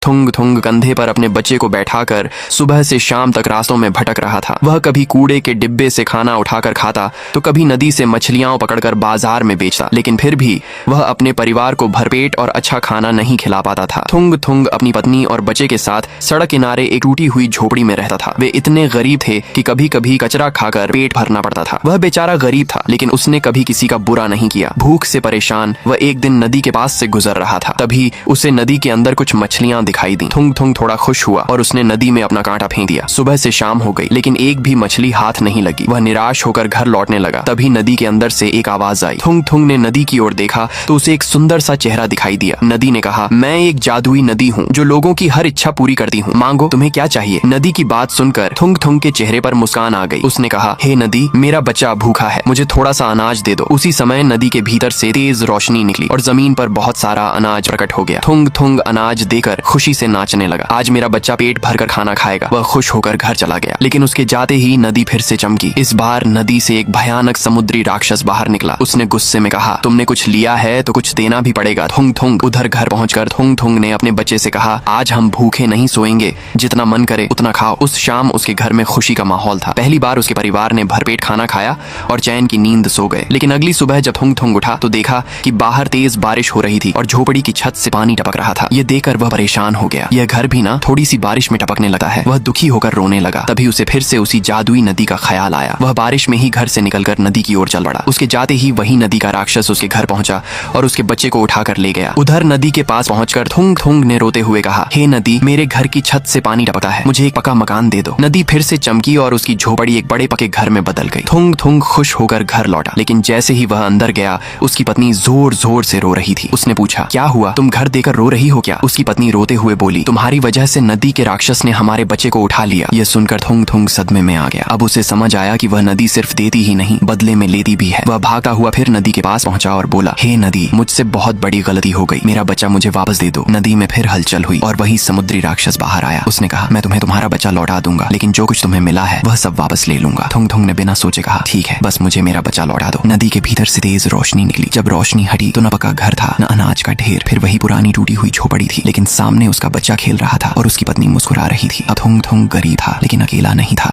थुंग थुंग कंधे पर अपने बच्चे को बैठाकर सुबह से शाम तक रास्तों में भटक रहा था। वह कभी कूड़े के डिब्बे से खाना उठाकर खाता तो कभी नदी से मछलियां पकड़कर बाजार में बेचता, लेकिन फिर भी वह अपने परिवार को भरपेट और अच्छा खाना नहीं खिला पाता था। थुंग थुंग अपनी पत्नी और बच्चे के साथ सड़क किनारे एक टूटी हुई झोपड़ी में रहता था। वे इतने गरीब थे कि कभी कभी कचरा खाकर पेट भरना पड़ता था। वह बेचारा गरीब था, लेकिन उसने कभी किसी का बुरा नहीं किया। भूख से परेशान वह एक दिन नदी के पास से गुजर रहा था, तभी उसे नदी के अंदर कुछ मछलियां दिखाई दी। थुंग थुंग थोड़ा खुश हुआ और उसने नदी में अपना कांटा फेंक दिया। सुबह से शाम हो गई, लेकिन एक भी मछली हाथ नहीं लगी। वह निराश होकर घर लौटने लगा। तभी नदी के अंदर से एक आवाज आई। थुंग थुंग ने नदी की ओर देखा तो उसे एक सुंदर सा चेहरा दिखाई दिया। नदी ने कहा, मैं एक जादुई नदी हूँ जो लोगों की हर इच्छा पूरी करती हूँ। मांगो, तुम्हें क्या चाहिए? नदी की बात सुनकर थुंग थुंग के चेहरे पर मुस्कान आ गई। उसने कहा, हे नदी, मेरा बच्चा भूखा है, मुझे थोड़ा सा अनाज दे दो। उसी समय नदी के भीतर से तेज रोशनी निकली और जमीन पर बहुत सारा अनाज प्रकट हो गया। थुंग थुंग अनाज देकर खुशी से नाचने लगा। आज मेरा बच्चा पेट भरकर खाना खाएगा। वह खुश होकर घर चला गया, लेकिन उसके जाते ही नदी फिर से चमकी। इस बार नदी से एक भयानक समुद्री राक्षस बाहर निकला। उसने गुस्से में कहा, तुमने कुछ लिया है तो कुछ देना भी पड़ेगा। थुंग थुंग उधर घर पहुंचकर थुंग थुंग ने अपने बच्चे से कहा, आज हम भूखे नहीं सोएंगे, जितना मन करे उतना खाओ। उस शाम उसके घर में खुशी का माहौल था। पहली बार उसके परिवार ने भरपेट खाना खाया और चैन की नींद सो गए। लेकिन अगली सुबह जब थुंग थुंग उठा तो देखा कि बाहर तेज बारिश हो रही थी और झोपड़ी की छत से पानी टपक रहा था। ये देखकर वह परेशान हो गया। यह घर भी ना थोड़ी सी बारिश में टपकने लगा है। वह दुखी होकर रोने लगा। तभी उसे फिर से उसी जादुई नदी का ख्याल आया। वह बारिश में ही घर से निकलकर नदी की ओर चल पड़ा। उसके जाते ही वही नदी का राक्षस उसके घर पहुंचा और उसके बच्चे को उठाकर ले गया। उधर नदी के पास पहुंचकर थुंग थुंग ने रोते हुए कहा, हे नदी, मेरे घर की छत से पानी टपकता है, मुझे एक पक्का मकान दे दो। नदी फिर से चमकी और उसकी झोपड़ी एक बड़े पक्के घर में बदल गई। थुंग थुंग खुश होकर घर लौटा, लेकिन जैसे ही वह अंदर गया उसकी पत्नी जोर जोर से रो रही थी। उसने पूछा, क्या हुआ? तुम घर देकर रो रही हो क्या? उसकी पत्नी रोते हुए बोली, तुम्हारी वजह से नदी के राक्षस ने हमारे बच्चे को उठा लिया। यह सुनकर थुंग थुंग सदमे में आ गया। अब उसे समझ आया कि वह नदी सिर्फ देती ही नहीं, बदले में लेती भी है। वह भागता हुआ फिर नदी के पास पहुंचा और बोला, हे नदी, मुझसे बहुत बड़ी गलती हो गई, मेरा बच्चा मुझे वापस दे दो। नदी में फिर हलचल हुई और वही समुद्री राक्षस बाहर आया। उसने कहा, मैं तुम्हें तुम्हारा बच्चा लौटा दूंगा, लेकिन जो कुछ तुम्हें मिला है वह सब वापस ले लूंगा। थुंग थुंग ने बिना सोचे कहा, ठीक है, बस मुझे मेरा बच्चा लौटा दो। नदी के भीतर से तेज रोशनी निकली। जब रोशनी हटी तो न पक्का घर था, न अनाज का ढेर, फिर वही पुरानी टूटी हुई झोपड़ी थी, लेकिन सामने उसका बच्चा खेल रहा था और उसकी पत्नी मुस्कुरा रही थी। अब थुंग थुंग गरीब था, लेकिन अकेला नहीं था।